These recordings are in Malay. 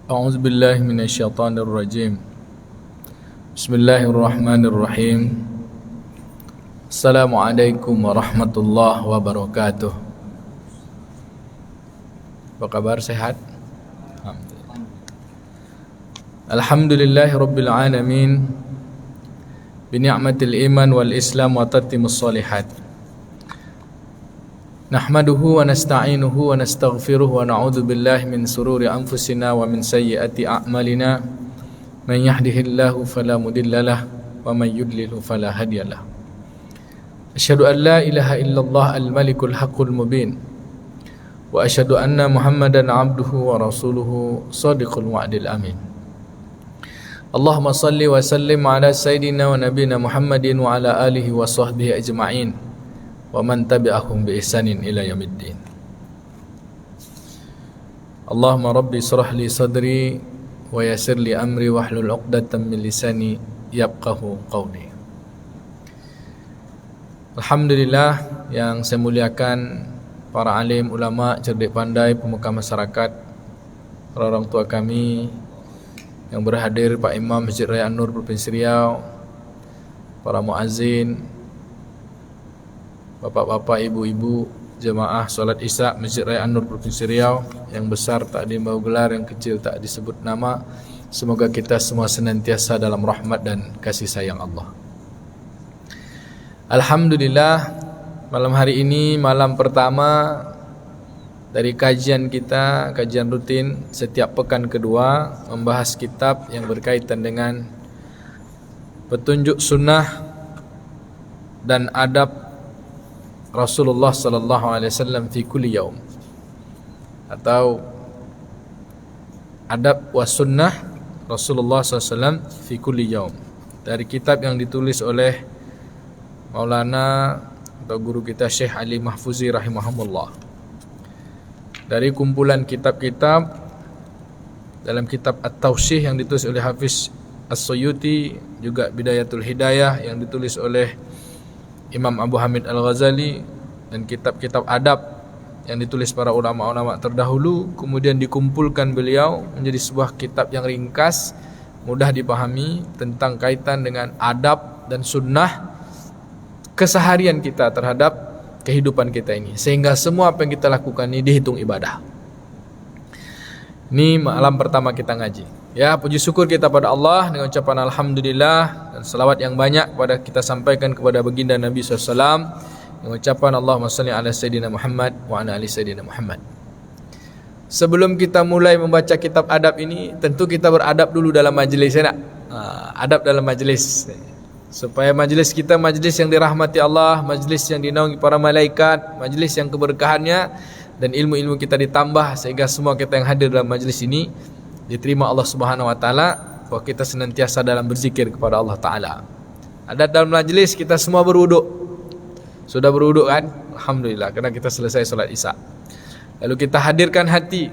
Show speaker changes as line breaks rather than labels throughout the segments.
أعوذ بالله من الشيطان الرجيم بسم الله الرحمن الرحيم السلام عليكم ورحمة الله وبركاته. Apa kabar, sehat? Alhamdulillah Rabbil Alamin Bini'matil iman wal islam wa tatimmus solihat. Nahmaduhu wa nasta'inuhu wa nastaghfiruh wa na'udzu billahi min sururi anfusina wa min sayyiati a'malina. Man yahdihillahu fala mudhillalah wa man yudlilhu fala hadiyalah. Asyhadu an la ilaha illallah al-malikul haqqul mubin wa asyhadu anna Muhammadan 'abduhu wa rasuluhu shadiqul wa'dil amin. Allahumma salli wa sallim ala sayyidina wa nabiyina Muhammadin wa ala alihi wa sahbihi ajma'in wa man tabi'ahum bi ihsanin ila yaumiddin. Allahumma rabbi israh li sadri wa yassir li amri wahlul 'uqdatam min lisani yafqahu qawli. Alhamdulillah yang saya muliakan para alim, ulama, cerdik pandai, pemuka masyarakat, para orang tua kami yang berhadir, Pak Imam Masjid Raya An-Nur Provinsi Riau, para muazzin, bapak-bapak, ibu-ibu, jemaah solat Isya Masjid Raya An-Nur Provinsi Riau, yang besar tak dibawa gelar, yang kecil tak disebut nama. Semoga kita semua senantiasa dalam rahmat dan kasih sayang Allah. Alhamdulillah, malam hari ini malam pertama dari kajian kita, kajian rutin setiap pekan kedua, membahas kitab yang berkaitan dengan petunjuk sunnah dan adab Rasulullah sallallahu alaihi wasallam fi kulli yaum, atau adab was sunnah Rasulullah sallallahu alaihi wasallam fi kulli yaum, dari kitab yang ditulis oleh Maulana atau guru kita Syekh Ali Mahfuzi rahimahumullah. Dari kumpulan kitab-kitab dalam kitab At-Tawshih yang ditulis oleh Hafiz As-Suyuti, juga Bidayatul Hidayah yang ditulis oleh Imam Abu Hamid Al-Ghazali, dan kitab-kitab adab yang ditulis para ulama-ulama terdahulu, kemudian dikumpulkan beliau menjadi sebuah kitab yang ringkas, mudah dipahami, tentang kaitan dengan adab dan sunnah keseharian kita terhadap kehidupan kita ini, sehingga semua apa yang kita lakukan ini dihitung ibadah. Ini malam pertama kita ngaji. Ya, puji syukur kita pada Allah dengan ucapan alhamdulillah dan salawat yang banyak pada kita sampaikan kepada baginda Nabi SAW dengan ucapan Allahumma salli ala sayyidina Muhammad wa ala ali sayyidina Muhammad. Sebelum kita mulai membaca kitab adab ini, tentu kita beradab dulu dalam majlis, ya nak? Adab dalam majlis, supaya majlis kita majlis yang dirahmati Allah, majlis yang dinaungi para malaikat, majlis yang keberkahannya dan ilmu-ilmu kita ditambah, sehingga semua kita yang hadir dalam majlis ini diterima Allah Subhanahu wa taala, bahwa kita senantiasa dalam berzikir kepada Allah taala. Ada dalam majlis kita semua berwuduk. Sudah berwuduk kan? Alhamdulillah, karena kita selesai solat Isya. Lalu kita hadirkan hati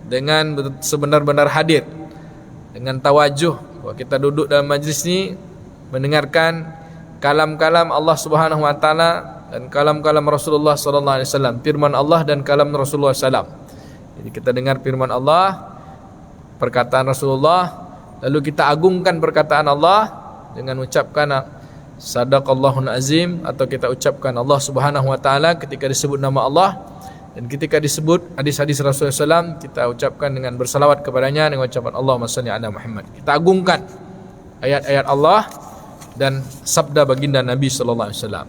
dengan sebenar-benar hadir, dengan tawajuh, bahwa kita duduk dalam majlis ini mendengarkan kalam-kalam Allah Subhanahu wa taala dan kalam-kalam Rasulullah sallallahu alaihi wasallam, firman Allah dan kalam Rasulullah sallallahu alaihi wasallam. Jadi kita dengar firman Allah, perkataan Rasulullah, lalu kita agungkan perkataan Allah dengan ucapkan sadaqallahul azim, atau kita ucapkan Allah Subhanahu wa taala ketika disebut nama Allah, dan ketika disebut hadis-hadis Rasulullah SAW kita ucapkan dengan bersalawat kepadanya dengan ucapan Allahumma shalli ala Muhammad. Kita agungkan ayat-ayat Allah dan sabda baginda Nabi sallallahu alaihi wasallam.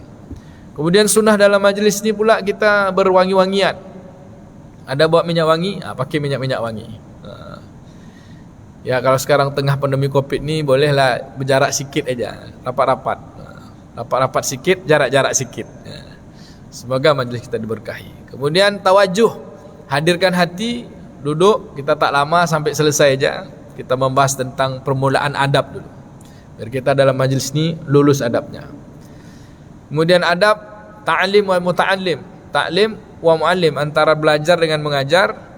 Kemudian sunnah dalam majlis ini pula kita berwangi-wangian. Ada buat minyak wangi, pakai minyak-minyak wangi. Ya, kalau sekarang tengah pandemi Covid ni, bolehlah berjarak sikit aja, rapat-rapat. Rapat-rapat sikit, jarak-jarak sikit. Semoga majlis kita diberkahi. Kemudian tawajuh, hadirkan hati, duduk, kita tak lama sampai selesai aja. Kita membahas tentang permulaan adab dulu, biar kita dalam majlis ni lulus adabnya. Kemudian adab ta'lim wa muta'allim, ta'lim wa mu'allim, antara belajar dengan mengajar.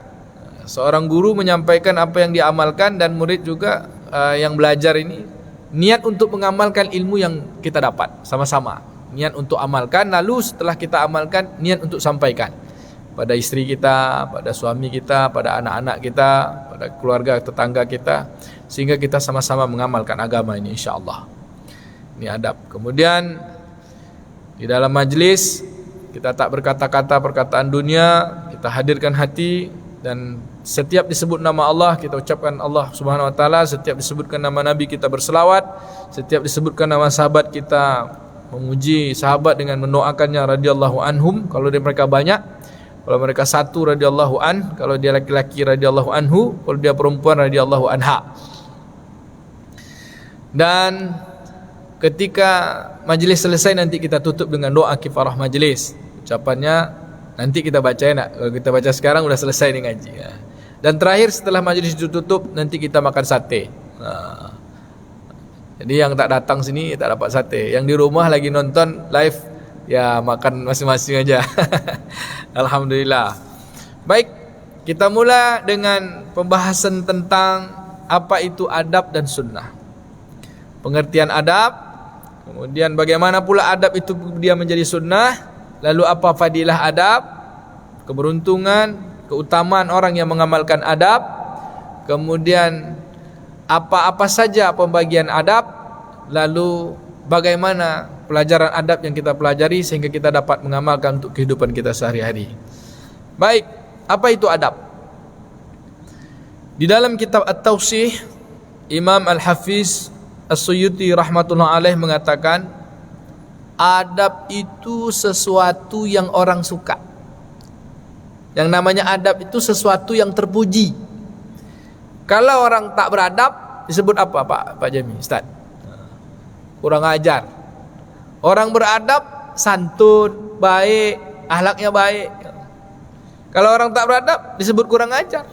Seorang guru menyampaikan apa yang diamalkan, dan murid juga yang belajar ini niat untuk mengamalkan ilmu yang kita dapat sama-sama. Niat untuk amalkan, lalu setelah kita amalkan niat untuk sampaikan. pada isteri kita, pada suami kita, pada anak-anak kita, pada keluarga tetangga kita, sehingga kita sama-sama mengamalkan agama ini insya-Allah. Ini adab. Kemudian di dalam majlis kita tak berkata-kata perkataan dunia, kita hadirkan hati, dan setiap disebut nama Allah kita ucapkan Allah Subhanahu wa taala, setiap disebutkan nama Nabi kita berselawat, setiap disebutkan nama sahabat kita memuji sahabat dengan mendoakannya radhiyallahu anhum kalau mereka banyak. Kalau mereka satu radhiyallahu an, kalau dia laki-laki radhiyallahu anhu, kalau dia perempuan radhiyallahu anha. Dan ketika majlis selesai nanti kita tutup dengan doa kifarah majlis. Ucapannya nanti kita baca nak. Kalau kita baca sekarang sudah selesai nih ngaji. Dan terakhir setelah majlis ditutup nanti kita makan sate. Jadi yang tak datang sini tak dapat sate. Yang di rumah lagi nonton live, ya makan masing-masing aja. Alhamdulillah. Baik, kita mula dengan pembahasan tentang apa itu adab dan sunnah. Pengertian adab, kemudian bagaimana pula adab itu dia menjadi sunnah, lalu apa fadilah adab, keberuntungan, keutamaan orang yang mengamalkan adab, kemudian apa-apa saja pembagian adab, lalu bagaimana pelajaran adab yang kita pelajari sehingga kita dapat mengamalkan untuk kehidupan kita sehari-hari. Baik, apa itu adab? Di dalam kitab At-Tawsih, Imam Al-Hafiz As-Suyuti rahmatullah alaih mengatakan, adab itu sesuatu yang orang suka. Yang namanya adab itu sesuatu yang terpuji. Kalau orang tak beradab disebut apa Pak Jami, Ustaz? Kurang ajar. Orang beradab santun, baik, akhlaknya baik. Kalau orang tak beradab disebut kurang ajar.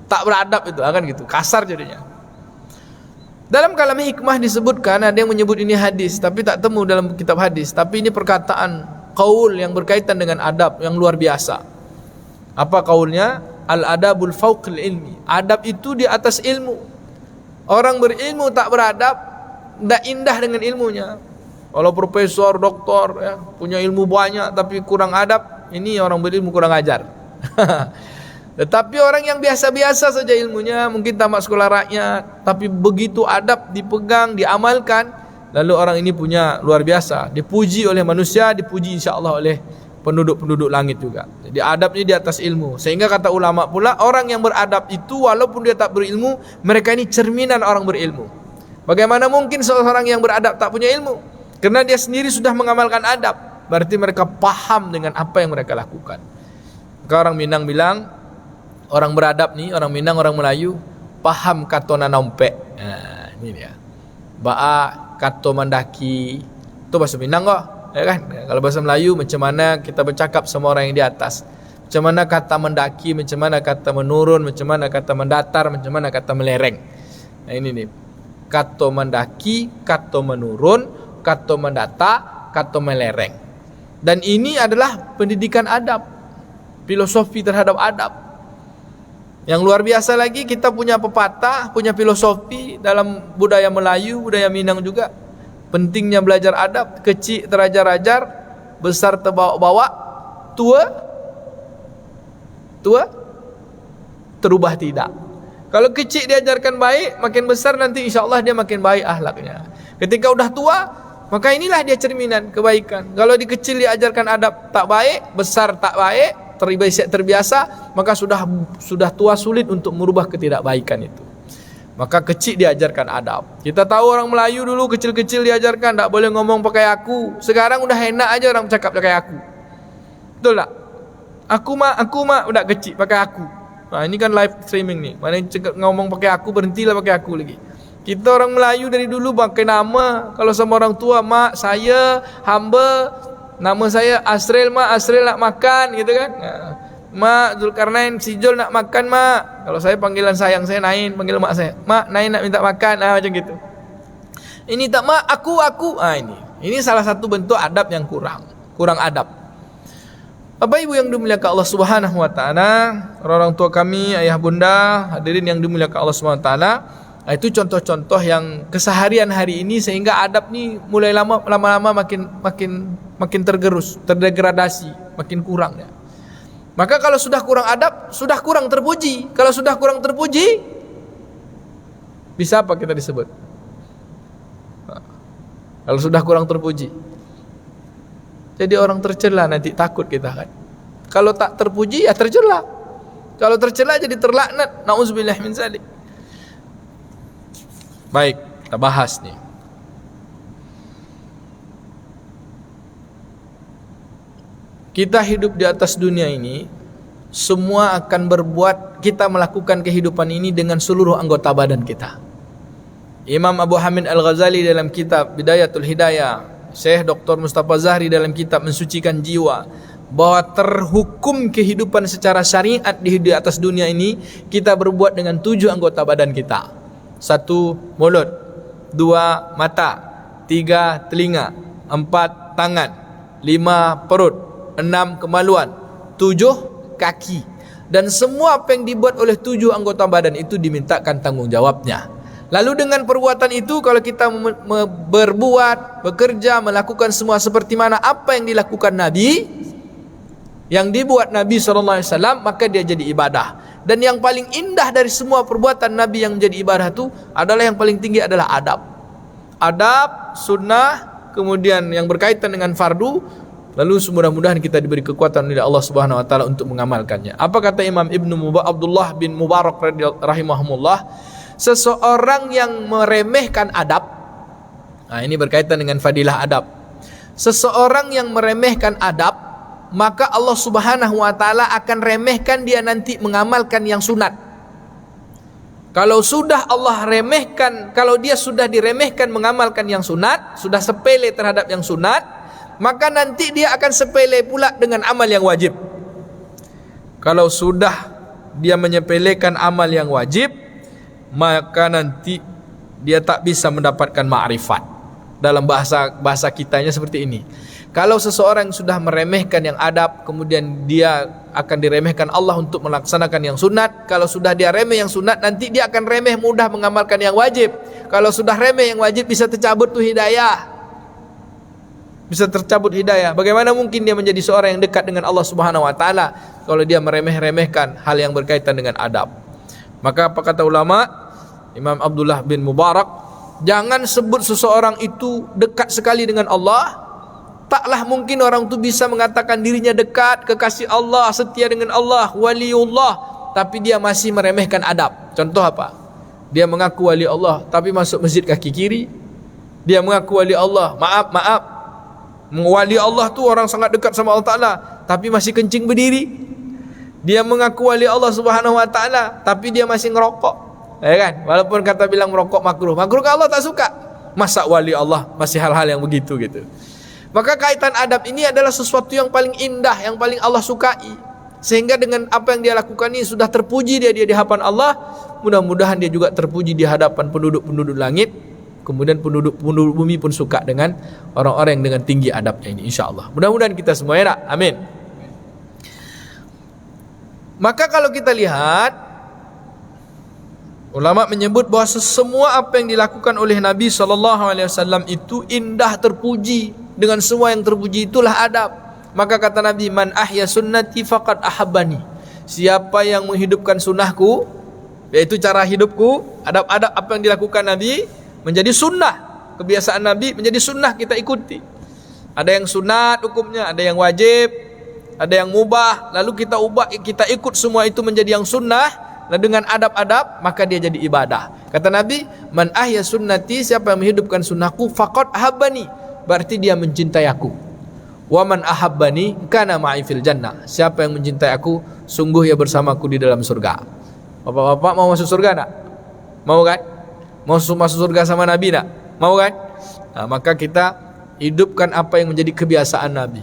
Tak beradab itu akan gitu, kasar jadinya. Dalam kalam hikmah disebutkan, ada yang menyebut ini hadis, tapi tak temu dalam kitab hadis. Tapi ini perkataan qaul yang berkaitan dengan adab yang luar biasa. Apa qaulnya? Al-adabul fauqil ilmi. Adab itu di atas ilmu. Orang berilmu tak beradab, tidak indah dengan ilmunya. Kalau profesor, doktor, ya, punya ilmu banyak tapi kurang adab, ini orang berilmu kurang ajar. Tetapi orang yang biasa-biasa saja ilmunya, mungkin tamat sekolah rakyat, tapi begitu adab dipegang, diamalkan, lalu orang ini punya luar biasa. Dipuji oleh manusia, dipuji insya-Allah oleh penduduk-penduduk langit juga. Jadi adab ini di atas ilmu. Sehingga kata ulama pula, orang yang beradab itu walaupun dia tak berilmu, mereka ini cerminan orang berilmu. Bagaimana mungkin seorang yang beradab tak punya ilmu? Karena dia sendiri sudah mengamalkan adab, berarti mereka paham dengan apa yang mereka lakukan. Maka orang Minang bilang, orang beradab nih, orang Minang, orang Melayu, paham katona nampek. Nah, ini dia. Ba'a kato mandaki. Itu bahasa Minang kok, ya kan? Kalau bahasa Melayu, macam mana kita bercakap sama orang yang di atas. Macam mana kata mendaki, macam mana kata menurun, macam mana kata mendatar, macam mana kata melereng. Nah ini nih. Kato mendaki, kato menurun, kato mendata, kato melereng. Dan ini adalah pendidikan adab, filosofi terhadap adab. Yang luar biasa lagi, kita punya pepatah, punya filosofi dalam budaya Melayu, budaya Minang juga. Pentingnya belajar adab, kecil terajar-ajar, besar terbawa-bawa, tua terubah tidak. Kalau kecil diajarkan baik, makin besar nanti insya-Allah dia makin baik akhlaknya. Ketika udah tua, maka inilah dia cerminan kebaikan. Kalau di kecil diajarkan adab tak baik, besar tak baik, terbiasa, maka sudah tua sulit untuk merubah ketidakbaikan itu. Maka kecil diajarkan adab. Kita tahu orang Melayu dulu kecil-kecil diajarkan tak boleh ngomong pakai aku. Sekarang udah enak aja orang cakap pakai aku. Betul tak? Aku mak udah kecil pakai aku. Nah, ini kan live streaming nih. Mana ngomong pakai aku, berhentilah pakai aku lagi. Kita orang Melayu dari dulu pakai nama. Kalau sama orang tua, mak, saya, hamba, nama saya Asril, mak, Asril nak makan, gitu kan. Mak, Zulkarnain, Sijol nak makan, mak. Kalau saya panggilan sayang saya Nain, panggil mak saya, mak, Nain nak minta makan, macam gitu. Ini tak, mak, aku. Ini salah satu bentuk adab yang kurang adab. Bapak Ibu yang dimuliakan Allah Subhanahu wa taala, orang tua kami, ayah bunda, hadirin yang dimuliakan Allah Subhanahu wa taala, itu contoh-contoh yang keseharian hari ini sehingga adab ni mulai lama-lama makin tergerus, terdegradasi, makin kurang ya. Maka kalau sudah kurang adab, sudah kurang terpuji. Kalau sudah kurang terpuji, bisa apa kita disebut? Kalau sudah kurang terpuji, jadi orang tercela, nanti takut kita kan. Kalau tak terpuji ya tercela. Kalau tercela jadi terlaknat. Nauzubillah min zalik. Baik, kita bahas nih. Kita hidup di atas dunia ini, semua akan berbuat, kita melakukan kehidupan ini dengan seluruh anggota badan kita. Imam Abu Hamid Al-Ghazali dalam kitab Bidayatul Hidayah, Syekh Dr. Mustafa Zahri dalam kitab Mensucikan Jiwa, bahwa terhukum kehidupan secara syariat di atas dunia ini, kita berbuat dengan 7 anggota badan kita. 1 mulut, 2 mata, 3 telinga, 4 tangan, 5 perut, 6 kemaluan, 7 kaki. Dan semua apa yang dibuat oleh 7 anggota badan itu dimintakan tanggung jawabnya. Lalu dengan perbuatan itu, kalau kita berbuat, bekerja, melakukan semua seperti mana apa yang dilakukan Nabi, yang dibuat Nabi SAW, maka dia jadi ibadah. Dan yang paling indah dari semua perbuatan Nabi yang menjadi ibadah itu adalah, yang paling tinggi adalah adab. Adab, sunnah, kemudian yang berkaitan dengan fardu. Lalu mudah-mudahan kita diberi kekuatan oleh Allah Subhanahu wa taala untuk mengamalkannya. Apa kata Imam Abdullah bin Mubarak rahimahumullah? Seseorang yang meremehkan adab, nah ini berkaitan dengan fadilah adab. Seseorang yang meremehkan adab, maka Allah Subhanahu wa taala akan remehkan dia nanti mengamalkan yang sunat. Kalau sudah Allah remehkan, kalau dia sudah diremehkan mengamalkan yang sunat, sudah sepele terhadap yang sunat, maka nanti dia akan sepele pula dengan amal yang wajib. Kalau sudah dia menyepelekan amal yang wajib, maka nanti dia tak bisa mendapatkan ma'rifat. Dalam bahasa kitanya seperti ini. Kalau seseorang sudah meremehkan yang adab, kemudian dia akan diremehkan Allah untuk melaksanakan yang sunat. Kalau sudah dia remeh yang sunat, nanti dia akan remeh mudah mengamalkan yang wajib. Kalau sudah remeh yang wajib, bisa tercabut tuh hidayah. Bisa tercabut hidayah. Bagaimana mungkin dia menjadi seorang yang dekat dengan Allah Subhanahu wa taala kalau dia meremeh-remehkan hal yang berkaitan dengan adab? Maka apa kata ulama? Imam Abdullah bin Mubarak, jangan sebut seseorang itu dekat sekali dengan Allah. Taklah mungkin orang itu bisa mengatakan dirinya dekat, kekasih Allah, setia dengan Allah, waliullah, tapi dia masih meremehkan adab. Contoh apa? Dia mengaku wali Allah tapi masuk masjid kaki kiri. Dia mengaku wali Allah, maaf, wali Allah tu orang sangat dekat sama Allah Ta'ala, tapi masih kencing berdiri. Dia mengaku wali Allah Subhanahu wa ta'ala, tapi dia masih ngerokok, ya kan? Walaupun kata bilang merokok makruh kan Allah tak suka. Masa wali Allah masih hal-hal yang begitu gitu. Maka kaitan adab ini adalah sesuatu yang paling indah, yang paling Allah sukai. Sehingga dengan apa yang dia lakukan ini sudah terpuji dia di hadapan Allah. Mudah-mudahan dia juga terpuji di hadapan penduduk-penduduk langit. Kemudian penduduk bumi pun suka dengan orang-orang yang dengan tinggi adabnya ini, insyaAllah. Mudah-mudahan kita semua ya, amin. Maka kalau kita lihat, ulama menyebut bahawa semua apa yang dilakukan oleh Nabi SAW itu indah, terpuji. Dengan semua yang terpuji itulah adab. Maka kata Nabi, man ahya sunnati faqad ahabbani. Siapa yang menghidupkan sunnahku, yaitu cara hidupku, adab-adab apa yang dilakukan Nabi, menjadi sunnah, kebiasaan Nabi menjadi sunnah kita ikuti. Ada yang sunat hukumnya, ada yang wajib, ada yang mubah. Lalu kita ubah, kita ikut semua itu menjadi yang sunnah. Dan dengan adab-adab, maka dia jadi ibadah. Kata Nabi, man ahya sunnati, siapa yang menghidupkan sunnahku, faqad ahabbani, berarti dia mencintai aku. Wa man ahabbani kana ma'i fil jannah, siapa yang mencintai aku, sungguh ia bersamaku di dalam surga. Bapak-bapak mau masuk surga tak? Mau kan? Mau masuk surga sama Nabi tak? Mau kan? Nah, maka kita hidupkan apa yang menjadi kebiasaan Nabi.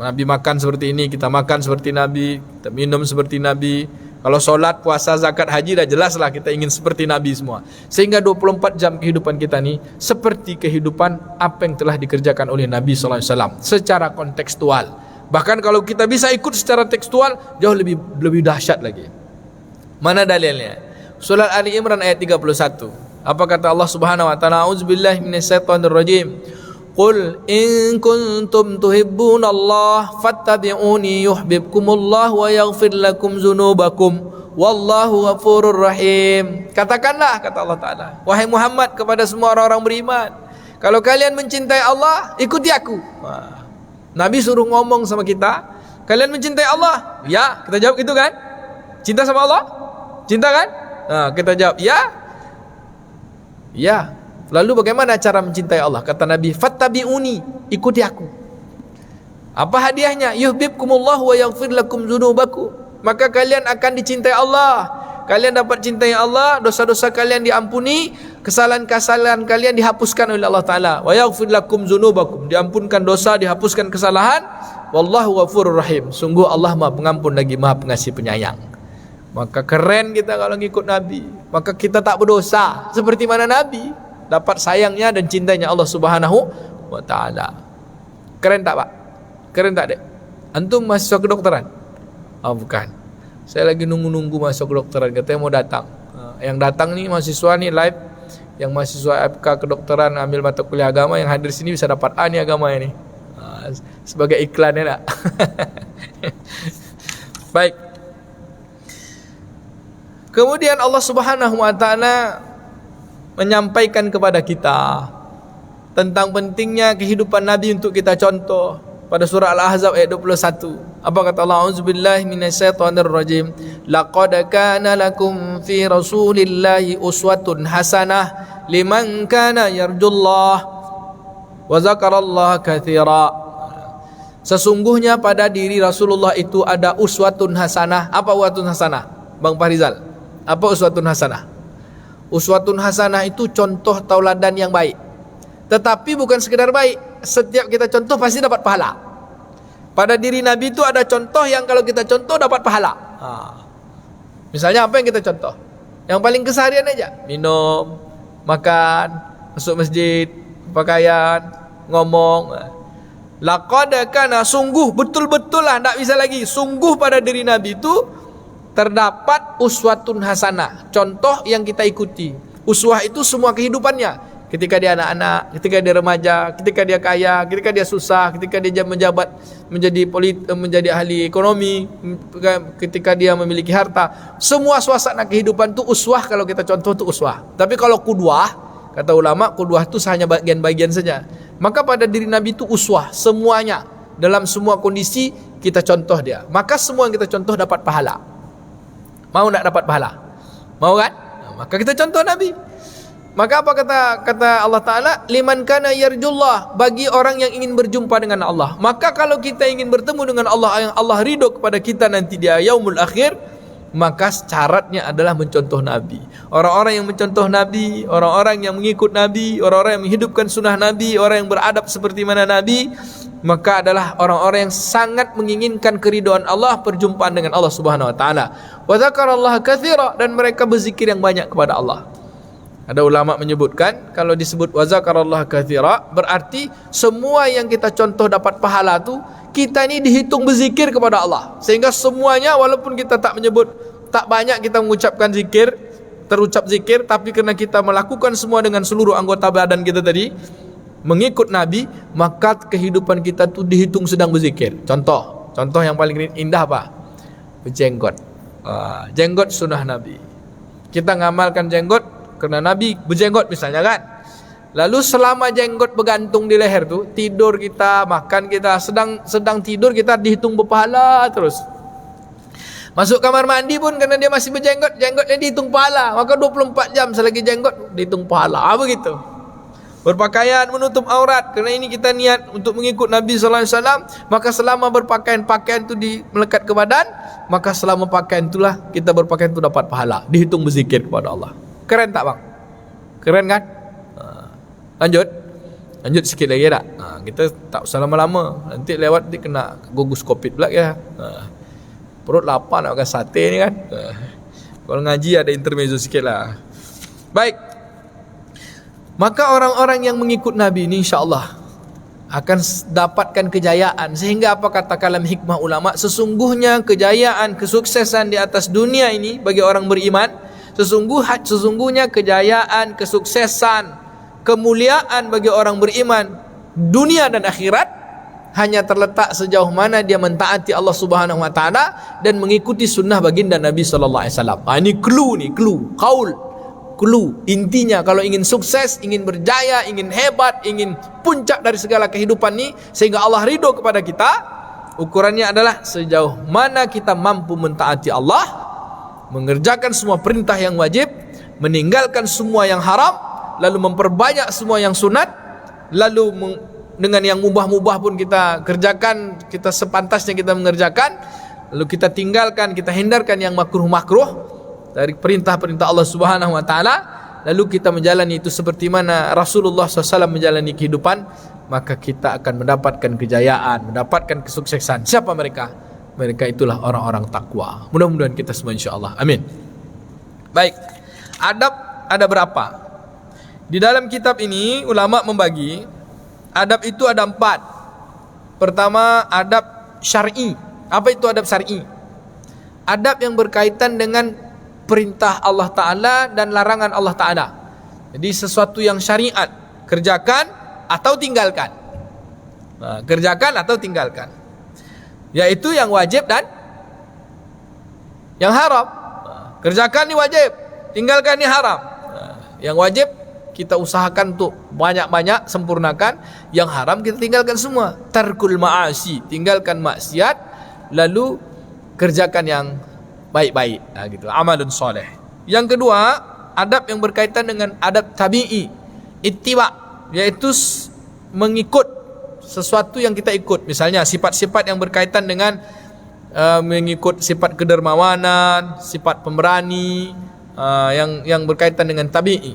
Nabi makan seperti ini, kita makan seperti Nabi, kita minum seperti Nabi. Kalau solat, puasa, zakat, haji, dah jelaslah kita ingin seperti Nabi semua. Sehingga 24 jam kehidupan kita ni seperti kehidupan apa yang telah dikerjakan oleh Nabi SAW secara kontekstual. Bahkan kalau kita bisa ikut secara tekstual, jauh lebih dahsyat lagi. Mana dalilnya? Surah Ali Imran ayat 31. Apa kata Allah Subhanahu wa taala? A'udzubillahi minasyaitonirrajim. Qul in kuntum tuhibbunallah fattabi'uni yuhibbukumullah wa yaghfir lakum dzunubakum wallahu ghafurur rahim. Katakanlah, kata Allah Ta'ala, wahai Muhammad, kepada semua orang-orang beriman, kalau kalian mencintai Allah, ikuti aku. Nabi suruh ngomong sama kita, kalian mencintai Allah? Ya, kita jawab gitu kan? Cinta sama Allah? Cinta kan? Kita jawab ya. Ya. Lalu bagaimana cara mencintai Allah? Kata Nabi, fattabi'uni, ikuti aku. Apa hadiahnya? Yuhibbukumullah wa yaghfir lakum dzunubakum. Maka kalian akan dicintai Allah. Kalian dapat cintai Allah, dosa-dosa kalian diampuni, kesalahan-kesalahan kalian dihapuskan oleh Allah Ta'ala. Wa yaghfir lakum dzunubakum, diampunkan dosa, dihapuskan kesalahan. Wallahu ghafurur rahim, sungguh Allah Maha Pengampun lagi Maha Pengasih Penyayang. Maka keren kita kalau ngikut Nabi. Maka kita tak berdosa seperti mana Nabi, dapat sayangnya dan cintanya Allah Subhanahu wa Ta'ala. Keren tak, Pak? Keren tak, Dek? Antum mahasiswa kedokteran? Oh, bukan. Saya lagi nunggu-nunggu mahasiswa kedokteran, katanya mau datang. Yang datang nih mahasiswa nih live, yang mahasiswa FK kedokteran ambil mata kuliah agama, yang hadir sini bisa dapat A nih agamanya nih. Sebagai iklannya tak? Baik. Kemudian Allah Subhanahu wa Ta'ala menyampaikan kepada kita tentang pentingnya kehidupan Nabi untuk kita contoh pada surah Al-Ahzab ayat 21. Apa kata Allah? A'udzubillahi minasyaitonir rajim. Laqad kana lakum fi Rasulillahi uswatun hasanah liman kana yarjullah wa zakarallaha katsira. Sesungguhnya pada diri Rasulullah itu ada uswatun hasanah. Apa uswatun hasanah? Bang Farizal, apa uswatun hasanah? Uswatun hasanah itu contoh tauladan yang baik. Tetapi bukan sekedar baik, setiap kita contoh pasti dapat pahala. Pada diri Nabi itu ada contoh yang kalau kita contoh dapat pahala. Misalnya apa yang kita contoh? Yang paling keseharian aja, minum, makan, masuk masjid, pakaian, ngomong. Laqad kana, sungguh, betul-betul lah, tak bisa lagi. Sungguh pada diri Nabi itu terdapat uswatun hasanah, contoh yang kita ikuti. Uswah itu semua kehidupannya. Ketika dia anak-anak, ketika dia remaja, ketika dia kaya, ketika dia susah, ketika dia menjabat, menjadi ahli ekonomi, ketika dia memiliki harta. Semua suasana kehidupan itu uswah kalau kita contoh itu uswah. Tapi kalau qudwah, kata ulama, qudwah itu hanya bagian-bagian saja. Maka pada diri Nabi itu uswah, semuanya. Dalam semua kondisi kita contoh dia. Maka semua yang kita contoh dapat pahala. Mau nak dapat pahala? Mau kan? Maka kita contoh Nabi. Maka apa kata Allah Ta'ala? Liman kana yarjullah, bagi orang yang ingin berjumpa dengan Allah. Maka kalau kita ingin bertemu dengan Allah, yang Allah ridho kepada kita nanti di yaumul akhir, maka syaratnya adalah mencontoh Nabi. Orang-orang yang mencontoh Nabi, orang-orang yang mengikut Nabi, orang-orang yang menghidupkan sunnah Nabi, orang yang beradab seperti mana Nabi, maka adalah orang-orang yang sangat menginginkan keridhaan Allah, perjumpaan dengan Allah Subhanahu wa Ta'ala. Wa dzakarallaha katsira, dan mereka berzikir yang banyak kepada Allah. Ada ulama menyebutkan, kalau disebut wa dzakarallaha katsira, berarti semua yang kita contoh dapat pahala tu, kita ini dihitung berzikir kepada Allah. Sehingga semuanya, walaupun kita tak menyebut, tak banyak kita mengucapkan zikir, terucap zikir, tapi kerana kita melakukan semua dengan seluruh anggota badan kita tadi, mengikut Nabi, maka kehidupan kita tu dihitung sedang berzikir. Contoh yang paling indah apa? Berjenggot. Jenggot sunnah Nabi. Kita ngamalkan jenggot kerana Nabi berjenggot misalnya kan. Lalu selama jenggot bergantung di leher tu, tidur kita, makan kita, sedang tidur kita dihitung berpahala terus. Masuk kamar mandi pun kerana dia masih berjenggot, jenggotnya dihitung pahala. Maka 24 jam selagi jenggot dihitung pahala. Begitu. Berpakaian menutup aurat, kerana ini kita niat untuk mengikut Nabi sallallahu alaihi wasallam, maka selama pakaian itu melekat ke badan, maka selama pakaian itulah kita berpakaian itu dapat pahala, dihitung berzikir kepada Allah. Keren tak bang? Keren kan? Lanjut sikit lagi tak? Kita tak usah lama-lama, nanti lewat dia kena gugus covid pula ya. Perut lapar nak makan sate ni kan. Kalau ngaji ada intermezzo sikit lah. Baik. Maka orang-orang yang mengikut Nabi ini insya-Allah akan dapatkan kejayaan. Sehingga apa kata kalam hikmah ulama, sesungguhnya kejayaan, kesuksesan di atas dunia ini bagi orang beriman, sesungguhnya kejayaan, kesuksesan, kemuliaan bagi orang beriman dunia dan akhirat hanya terletak sejauh mana dia mentaati Allah Subhanahu wa taala dan mengikuti sunnah baginda Nabi sallallahu alaihi wasallam. Ini clue, clue. Intinya kalau ingin sukses, ingin berjaya, ingin hebat, ingin puncak dari segala kehidupan ini sehingga Allah ridho kepada kita, ukurannya adalah sejauh mana kita mampu mentaati Allah, mengerjakan semua perintah yang wajib, meninggalkan semua yang haram, lalu memperbanyak semua yang sunat, lalu dengan yang mubah-mubah pun kita kerjakan, kita sepantasnya kita mengerjakan, lalu kita tinggalkan, kita hindarkan yang makruh-makruh dari perintah-perintah Allah Subhanahu wa taala, lalu kita menjalani itu seperti mana Rasulullah SAW menjalani kehidupan, maka kita akan mendapatkan kejayaan, mendapatkan kesuksesan. Siapa mereka? Mereka itulah orang-orang takwa. Mudah-mudahan kita semua insya-Allah. Amin. Baik. Adab ada berapa? Di dalam kitab ini ulama membagi adab itu ada 4. Pertama, adab syar'i. Apa itu adab syar'i? Adab yang berkaitan dengan perintah Allah Ta'ala dan larangan Allah Ta'ala. Jadi sesuatu yang syariat, kerjakan atau tinggalkan. Kerjakan atau tinggalkan, yaitu yang wajib dan yang haram. Kerjakan ni wajib, tinggalkan ni haram. Yang wajib kita usahakan untuk banyak-banyak sempurnakan, yang haram kita tinggalkan semua. Tarkul ma'asi, tinggalkan maksiat, lalu kerjakan yang baik-baik, gitu. Amalun soleh. Yang kedua, adab yang berkaitan dengan adab tabi'i, ittiba, yaitu mengikut sesuatu yang kita ikut. Misalnya sifat-sifat yang berkaitan dengan mengikut sifat kedermawanan, sifat pemberani, yang berkaitan dengan tabi'i.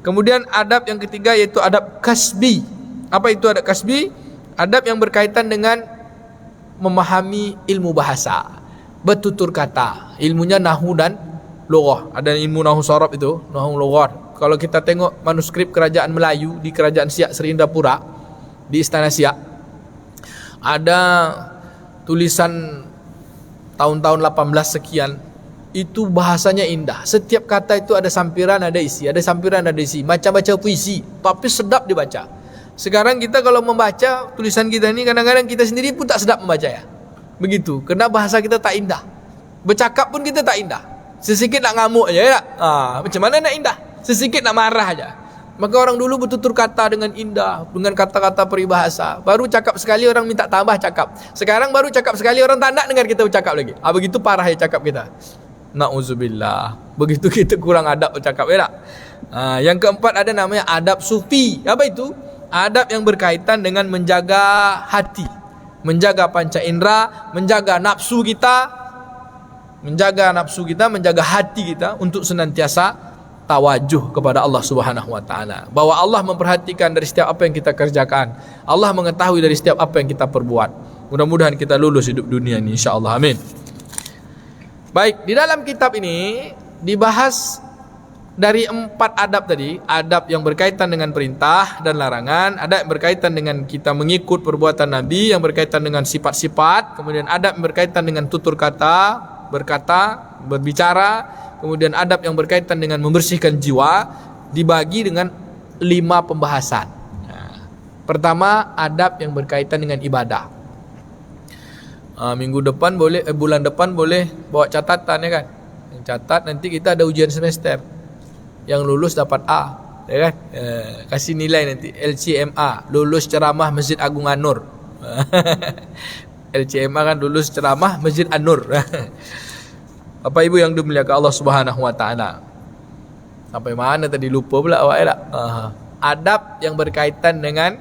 Kemudian adab yang ketiga yaitu adab kasbi. Apa itu adab kasbi? Adab yang berkaitan dengan memahami ilmu bahasa, bertutur kata, ilmunya nahwu dan lughah. Ada ilmu nahwu sharaf itu, nahwu lughah. Kalau kita tengok manuskrip kerajaan Melayu di kerajaan Siak Sri Indapura, di Istana Siak, ada tulisan tahun-tahun 18 sekian, itu bahasanya indah. Setiap kata itu ada sampiran, ada isi, ada sampiran, ada isi. Macam baca puisi, tapi sedap dibaca. Sekarang kita kalau membaca tulisan kita ini, kadang-kadang kita sendiri pun tak sedap membaca ya. Begitu, kerana bahasa kita tak indah. Bercakap pun kita tak indah. Sesikit nak ngamuk aja ya. Macam mana nak indah? Sesikit nak marah aja. Maka orang dulu bertutur kata dengan indah, dengan kata-kata peribahasa. Baru cakap sekali orang minta tambah cakap. Sekarang baru cakap sekali orang tak nak dengar kita bercakap lagi. Begitu parah ya cakap kita. Na'udzubillah. Begitu kita kurang adab bercakap ya tak? Yang keempat ada namanya adab sufi. Apa itu? Adab yang berkaitan dengan menjaga hati, menjaga panca indera, menjaga nafsu kita, menjaga hati kita untuk senantiasa tawajuh kepada Allah Subhanahu wa taala. Bahwa Allah memperhatikan dari setiap apa yang kita kerjakan. Allah mengetahui dari setiap apa yang kita perbuat. Mudah-mudahan kita lulus hidup dunia ini insya-Allah. Amin. Baik, di dalam kitab ini dibahas dari 4 adab tadi. Adab yang berkaitan dengan perintah dan larangan, adab yang berkaitan dengan kita mengikut perbuatan Nabi, yang berkaitan dengan sifat-sifat, kemudian adab yang berkaitan dengan tutur kata, berbicara, kemudian adab yang berkaitan dengan membersihkan jiwa, dibagi dengan 5 pembahasan. Pertama, adab yang berkaitan dengan ibadah. Minggu depan boleh, bulan depan boleh bawa catatan ya kan. Yang catat nanti kita ada ujian semester. Yang lulus dapat A, ya kan? Kasih nilai nanti LCMA, lulus ceramah Masjid Agung An-Nur. LCMA kan lulus ceramah Masjid An-Nur. Bapak Ibu yang dimuliakan Allah Subhanahu wa taala. Sampai mana tadi lupa pula awak ya tak? Adab yang berkaitan dengan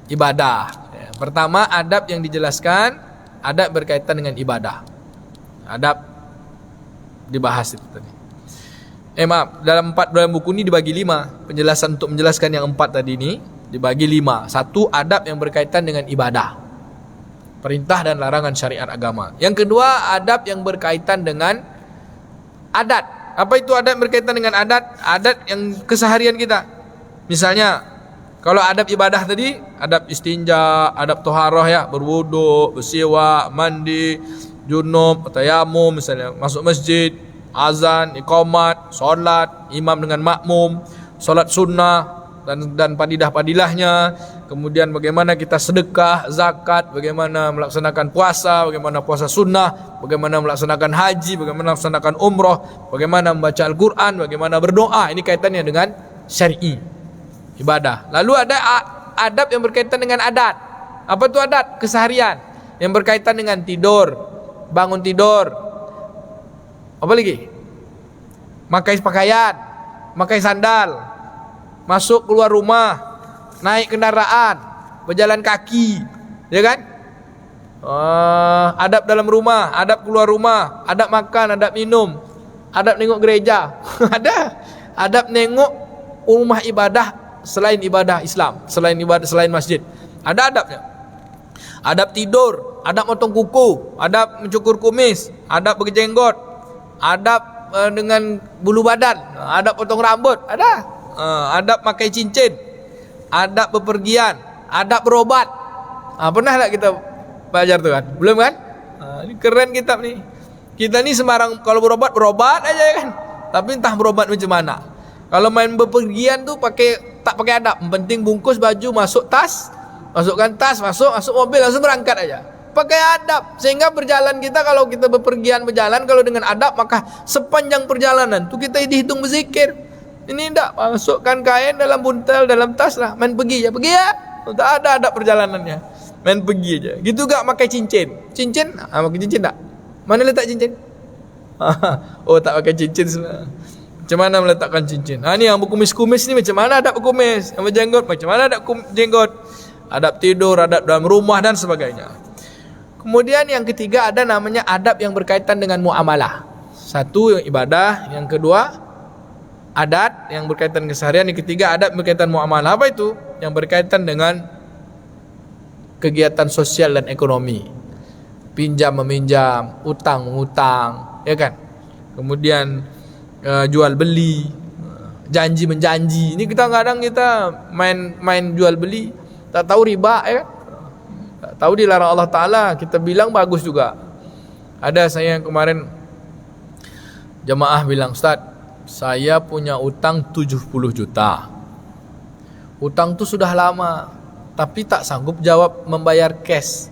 ibadah. Pertama, adab yang dijelaskan, adab berkaitan dengan ibadah. Adab dibahas itu tadi. Dalam buku ini dibagi 5. Penjelasan untuk menjelaskan yang 4 tadi ini dibagi 5. 1, adab yang berkaitan dengan ibadah, perintah dan larangan syariat agama. Yang kedua, adab yang berkaitan dengan adat. Apa itu adab yang berkaitan dengan adat? Adat yang keseharian kita. Misalnya, kalau adab ibadah tadi, adab istinja, adab toharoh ya, berwudu, bersiwak, mandi, junub, tayamum, misalnya masuk masjid, azan, iqamat, solat, imam dengan makmum, solat sunnah dan padilahnya, kemudian bagaimana kita sedekah, zakat, bagaimana melaksanakan puasa, bagaimana puasa sunnah, bagaimana melaksanakan haji, bagaimana melaksanakan umrah, bagaimana membaca Al-Quran, bagaimana berdoa. Ini kaitannya dengan syar'i, ibadah. Lalu ada adab yang berkaitan dengan adat. Apa itu adat? Keseharian yang berkaitan dengan tidur, bangun tidur, apa lagi? Pakai pakaian, pakai sandal, masuk keluar rumah, naik kendaraan, berjalan kaki, ya kan? Adab dalam rumah, adab keluar rumah, adab makan, adab minum, adab nengok gereja. Ada adab nengok rumah ibadah selain ibadah Islam, selain masjid. Ada adabnya. Adab tidur, adab motong kuku, adab mencukur kumis, adab berjenggot, adab dengan bulu badan, adab potong rambut, ada. Adab pakai cincin, adab bepergian, adab berobat. Pernah tak kita belajar tu kan? Belum kan? Ini keren kitab ni. Kita ni sembarang kalau berobat aja kan. Tapi entah berobat macam mana. Kalau main bepergian tu tak pakai adab. Yang penting bungkus baju, masuk tas, masukkan tas, masuk mobil, langsung berangkat aja. Pakai adab, sehingga berjalan kita, kalau kita berpergian berjalan kalau dengan adab, maka sepanjang perjalanan tu kita dihitung berzikir. Ini tak masukkan kain dalam buntel, dalam tas lah, main pergi ya, tak ada adab perjalanannya, main pergi aja. Gitu gak pakai cincin, pakai cincin tak? Mana letak cincin? Oh, tak pakai cincin sebenarnya. Macam mana meletakkan cincin? Ni yang berkumis-kumis ni macam mana adab berkumis? Yang berjenggot macam mana adab jenggot? Adab tidur, adab dalam rumah dan sebagainya. Kemudian yang ketiga ada namanya adab yang berkaitan dengan muamalah. Satu ibadah, yang kedua adat yang berkaitan keseharian, yang ketiga adab yang berkaitan muamalah. Apa itu? Yang berkaitan dengan kegiatan sosial dan ekonomi. Pinjam meminjam, utang mengutang, ya kan? Kemudian jual beli, janji menjanji. Ini kadang kita main jual beli, tak tahu riba, ya kan? Tak tahu dilarang Allah Ta'ala, kita bilang bagus juga. Ada saya yang kemarin jemaah bilang, Ustaz, saya punya utang 70 juta. Utang tu sudah lama, tapi tak sanggup jawab membayar cash.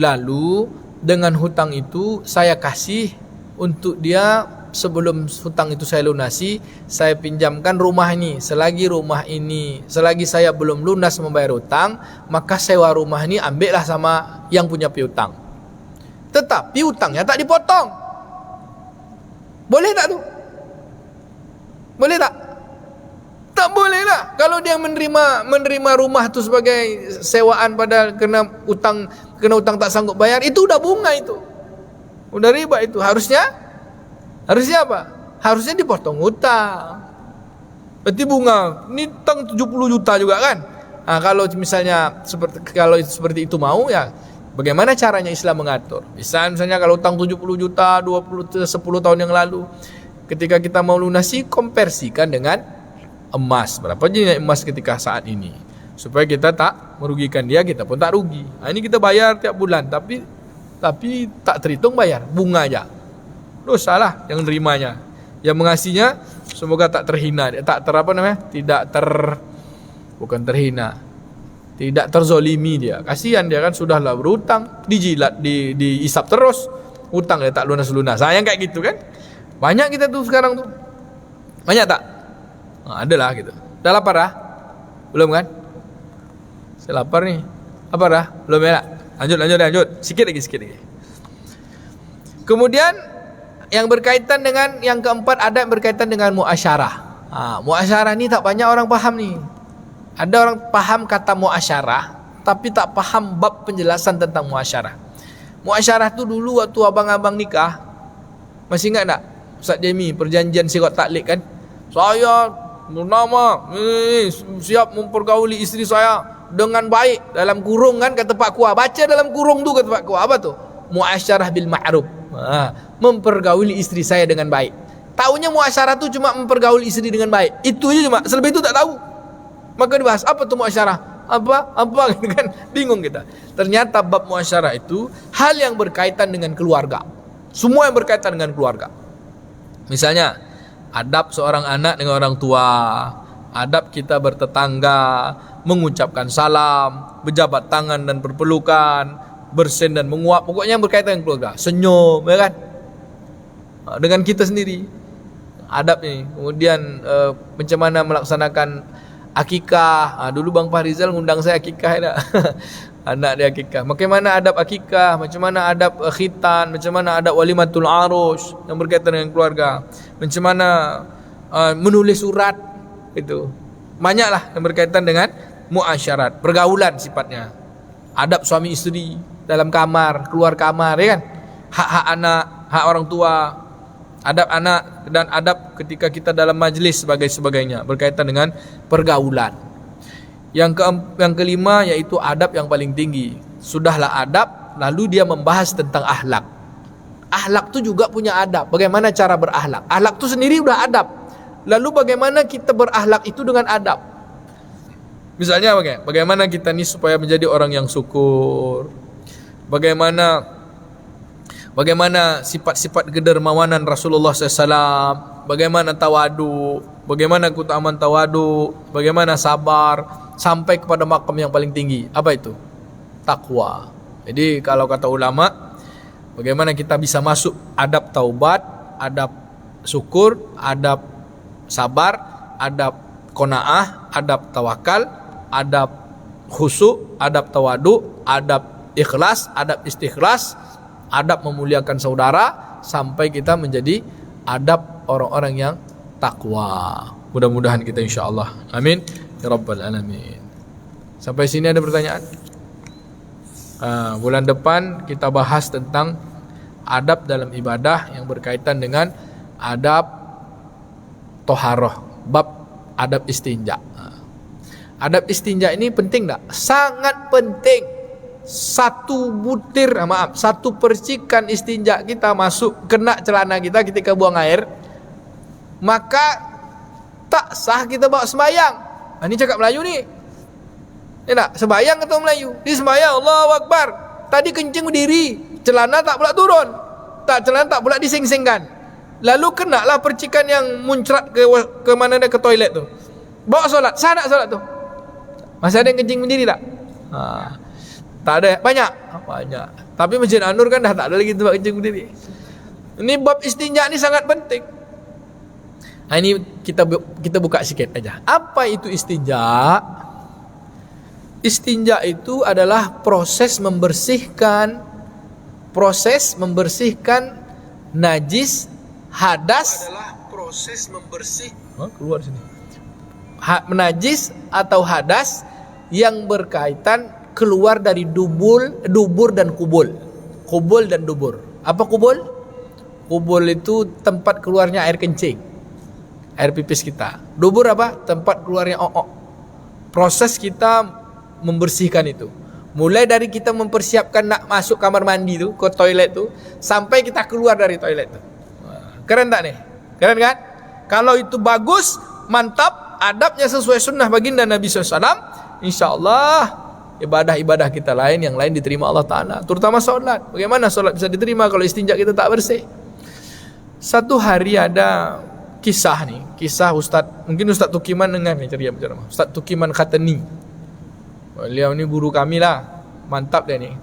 Lalu dengan hutang itu saya kasih untuk dia, sebelum hutang itu saya lunasi, saya pinjamkan rumah ini. Selagi saya belum lunas membayar hutang, maka sewa rumah ini ambillah sama yang punya piutang. Tetapi hutangnya tak dipotong. Boleh tak tu? Boleh tak? Tak boleh lah. Kalau dia menerima rumah tu sebagai sewaan padahal kena hutang tak sanggup bayar, itu udah bunga itu. Udah riba itu. Harusnya apa? Harusnya dipotong hutang. Berarti bunga ini hutang 70 juta juga kan? Kalau misalnya seperti itu mau, ya bagaimana caranya Islam mengatur? Misalnya kalau hutang 70 juta 10 tahun yang lalu, ketika kita mau lunasi, konversikan dengan emas. Berapa nilai emas ketika saat ini? Supaya kita tak merugikan dia, kita pun tak rugi. Ini kita bayar tiap bulan, tapi tak terhitung bayar, bunga aja. Dosa lah yang nerimanya. Yang mengasihnya semoga tak terhina, bukan terhina, tidak terzolimi dia. Kasihan dia kan, sudahlah berhutang, dijilat, diisap terus, hutang dia tak lunas-lunas. Yang kayak gitu kan. Banyak kita tuh sekarang tuh. Banyak tak? Adalah gitu. Dah lapar dah? Belum kan? Saya lapar nih. Lapar dah? Belum ya? Lanjut. Sikit lagi. Kemudian yang berkaitan dengan yang keempat, ada yang berkaitan dengan muasyarah. Muasyarah ni tak banyak orang paham ni. Ada orang paham kata muasyarah, tapi tak paham bab penjelasan tentang muasyarah. Muasyarah tu dulu waktu abang-abang nikah, masih ingat tak Ustaz Jamie, perjanjian sirat taklik kan? Saya bernama siap mempergauli isteri saya dengan baik, dalam kurung kan kata Pak Kuah. Baca dalam kurung tu kata Pak Kuah, apa tu? Muasyarah bil ma'ruf. Mempergauli istri saya dengan baik. Taunya muasyarah tu cuma mempergauli istri dengan baik. Itu aja cuma, selebih itu tak tahu. Maka dibahas, apa tu muasyarah? Apa gitu kan? Bingung kita. Ternyata bab muasyarah itu hal yang berkaitan dengan keluarga. Semua yang berkaitan dengan keluarga. Misalnya, adab seorang anak dengan orang tua, adab kita bertetangga, mengucapkan salam, berjabat tangan dan berpelukan, bersin dan menguap, pokoknya yang berkaitan dengan keluarga. Senyum, ya kan? Dengan kita sendiri. Adab ni. Kemudian macam mana melaksanakan akikah. Dulu Bang Farizal ngundang saya akikah ya. Anak dia akikah. Bagaimana adab akikah, macam mana adab khitan, macam mana adab walimatul arus yang berkaitan dengan keluarga. Macam mana menulis surat itu. Banyaklah yang berkaitan dengan muasyarat, pergaulan sifatnya. Adab suami isteri dalam kamar, keluar kamar, ya kan? Hak-hak anak, hak orang tua, adab anak dan adab ketika kita dalam majlis sebagainya berkaitan dengan pergaulan. Yang kelima yaitu adab yang paling tinggi. Sudahlah adab, lalu dia membahas tentang akhlak. Akhlak tu juga punya adab. Bagaimana cara berakhlak? Akhlak tu sendiri udah adab. Lalu bagaimana kita berakhlak itu dengan adab? Misalnya bagaimana kita ni supaya menjadi orang yang syukur. Bagaimana sifat-sifat kedermawanan Rasulullah SAW, bagaimana tawadu, bagaimana keutamaan tawadu, bagaimana sabar, sampai kepada makam yang paling tinggi. Apa itu? Takwa. Jadi kalau kata ulama, bagaimana kita bisa masuk adab taubat, adab syukur, adab sabar, adab qanaah, adab tawakal, adab khusyuk, adab tawadu, adab ikhlas, adab istikhlas, adab memuliakan saudara, sampai kita menjadi adab orang-orang yang takwa. Mudah-mudahan kita insya-Allah. Amin ya rabbal alamin. Sampai sini ada pertanyaan? Bulan depan kita bahas tentang adab dalam ibadah yang berkaitan dengan adab toharoh, bab adab istinja. Adab istinja ini penting tak? Sangat penting. Satu percikan istinja kita masuk kena celana kita ketika buang air, maka tak sah kita bawa sembahyang. Ini cakap Melayu ni. Ya tak? Sembahyang atau Melayu? Di sembahyang Allahu Akbar. Tadi kencing berdiri, celana tak pula turun. Celana tak pula dising-singkan. Lalu kenalah percikan yang muncrat ke mana dia, ke toilet tu. Bawa solat, sah tak solat tu? Masih ada yang kencing berdiri tak? Tak ada, banyak. Tapi Masjid An-Nur kan dah tak ada lagi tempat kencing berdiri. Ini bab istinja ni sangat penting. Ini kita buka sikit aja. Apa itu istinja? Istinja itu adalah proses membersihkan najis, hadas. Adalah proses keluar sini. Najis atau hadas yang berkaitan keluar dari dubur dan kubul. Kubul dan dubur. Apa kubul? Kubul itu tempat keluarnya air kencing, air pipis kita. Dubur apa? Tempat keluarnya o'ok. Proses kita membersihkan itu, mulai dari kita mempersiapkan nak masuk kamar mandi tu, ke toilet tu, sampai kita keluar dari toilet tu. Keren tak nih? Keren kan? Kalau itu bagus, mantap, adabnya sesuai sunnah baginda Nabi SAW, insyaAllah ibadah-ibadah kita yang lain diterima Allah Ta'ala. Terutama solat. Bagaimana solat bisa diterima kalau istinja kita tak bersih? Satu hari ada kisah Ustaz, mungkin Ustaz Tukiman dengar nih ceria bicara. Ustaz Tukiman Khatani, beliau ni guru kami lah, mantap dia ni.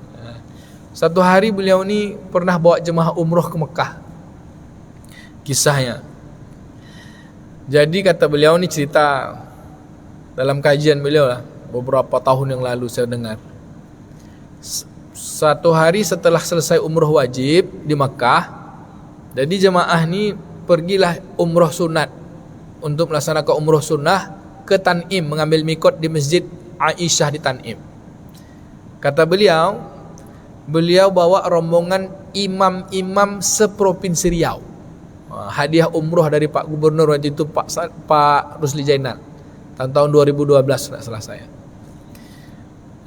Satu hari beliau ni pernah bawa jemaah umroh ke Mekah. Kisahnya, jadi kata beliau ni cerita dalam kajian beliau lah, beberapa tahun yang lalu saya dengar. Satu hari setelah selesai umroh wajib di Mekah, jadi jemaah ni pergilah umroh sunat untuk melaksanakan umroh sunnah ke Tan'im, mengambil mikot di Masjid Aisyah di Tan'im. Kata beliau bawa rombongan imam-imam seprovinsi Riau. Hadiah umroh dari Pak Gubernur waktu itu, Pak Rusli Jainal, tahun 2012 tak salah saya.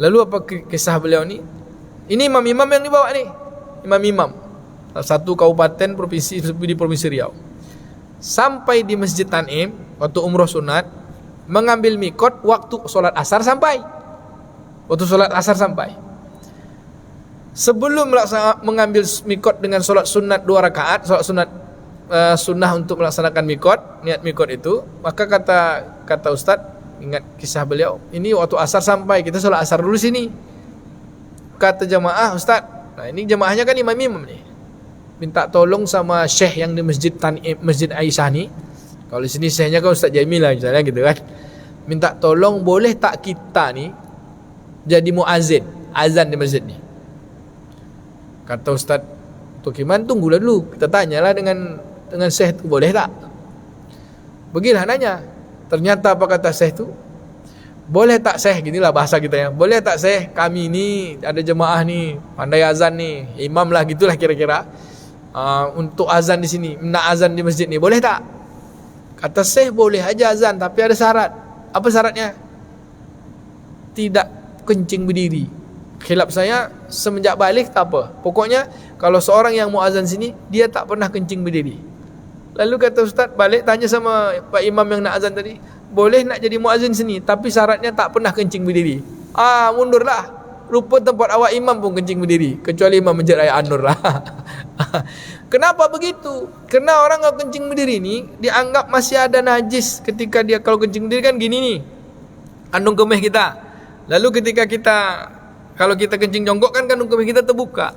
Lalu apa kisah beliau ni? Ini imam-imam yang dibawa ni, imam-imam satu kabupaten provinsi di Provinsi Riau. Sampai di Masjid Tan'im waktu umroh sunat, mengambil mikot waktu solat asar sampai. Sebelum mengambil mikot dengan solat sunat 2 rakaat, solat sunat sunnah untuk melaksanakan mikot, niat mikot itu, maka kata Ustaz, ingat kisah beliau. Ini waktu asar sampai, kita solat asar dulu sini. Kata jamaah, Ustaz, nah ini jamaahnya kan imam-imam nih, minta tolong sama syekh yang di Masjid Aisyah ni. Kalau di sini syekhnya kan Ustaz Jamil lah misalnya gitu kan. Minta tolong boleh tak kita ni jadi muazzin, azan di masjid ni. Kata Ustaz Tukiman, tunggulah dulu, kita tanyalah dengan syekh tu boleh tak. Pergilah nanya. Ternyata apa kata syekh tu? Boleh tak syekh, ginilah bahasa kita ya. Boleh tak syekh, kami ni ada jemaah ni pandai azan ni, imam lah gitulah kira-kira. Untuk azan di sini, nak azan di masjid ni, boleh tak? Kata syekh boleh aja azan, tapi ada syarat. Apa syaratnya? Tidak kencing berdiri. Khilaf saya semenjak balik tak apa. Pokoknya kalau seorang yang mau azan sini, dia tak pernah kencing berdiri. Lalu kata Ustaz, balik tanya sama Pak Imam yang nak azan tadi, boleh nak jadi muazzin sini, tapi syaratnya tak pernah kencing berdiri. Mundurlah. Rupa tempat awak imam pun kencing berdiri, kecuali Imam Masjid Raya An-Nur lah. Kenapa begitu? Kerana orang kalau kencing berdiri ni dianggap masih ada najis ketika dia kalau kencing berdiri kan gini nih, kandung kemih kita. Lalu ketika kalau kita kencing jongkok kan kandung kemih kita terbuka.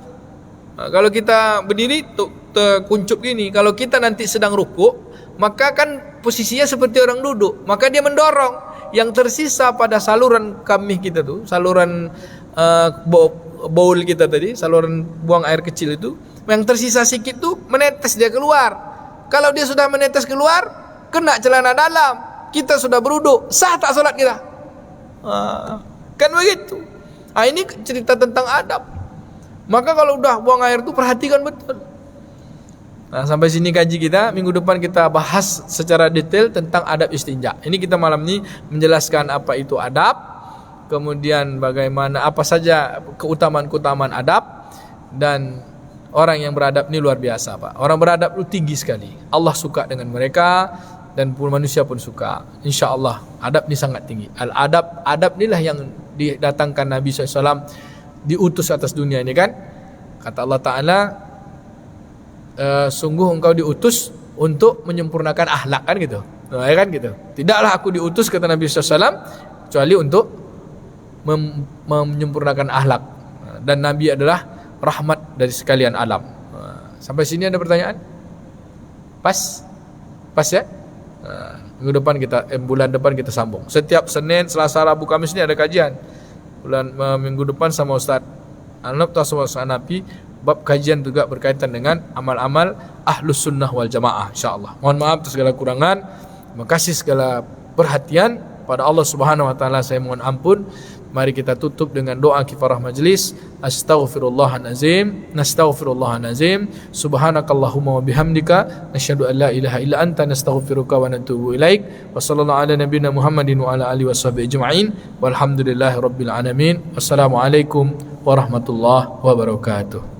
Kalau kita berdiri terkuncup gini, kalau kita nanti sedang rukuk, maka kan posisinya seperti orang duduk, maka dia mendorong. Yang tersisa pada saluran kemih kita tu, saluran bowl kita tadi, saluran buang air kecil itu, yang tersisa sikit tu menetes dia keluar. Kalau dia sudah menetes keluar, kena celana dalam, kita sudah beruduk, sah tak solat kita? Kan begitu. Ini cerita tentang adab. Maka kalau udah buang air tu perhatikan betul. Nah, sampai sini kaji kita. Minggu depan kita bahas secara detail tentang adab istinja. Ini kita malam ini menjelaskan apa itu adab, kemudian bagaimana apa saja keutamaan-keutamaan adab, dan orang yang beradab ini luar biasa, Pak. Orang beradab itu tinggi sekali. Allah suka dengan mereka dan pun manusia pun suka. InsyaAllah adab ini sangat tinggi. Adab inilah yang didatangkan Nabi SAW, diutus atas dunia ini kan. Kata Allah Ta'ala, sungguh engkau diutus untuk menyempurnakan akhlak kan gitu. Ya kan gitu. Tidaklah aku diutus kata Nabi SAW kecuali untuk menyempurnakan akhlak. Dan Nabi adalah rahmat dari sekalian alam. Sampai sini ada pertanyaan? Pas ya? Bulan depan kita sambung. Setiap Senin, Selasa, Rabu, Kamis ini ada kajian. Minggu depan sama Ustaz Anab atau sama Ustaz Anapi, bab kajian juga berkaitan dengan amal-amal Ahlus Sunnah wal Jamaah, insyaAllah. Mohon maaf atas segala kurangan. Terima kasih segala perhatian. Pada Allah Subhanahu wa taala saya mohon ampun. Mari kita tutup dengan doa kifarah majlis. Astaghfirullahalazim. Subhanakallahumma wa bihamdika nasyhadu an la ilaha illa anta nastaghfiruka wa natubu ilaik. Wa sallallahu ala nabiyyina Muhammadin wa ala alihi washabihi ajma'in. Walhamdulillahirabbil alamin. Wassalamualaikum warahmatullahi wabarakatuh.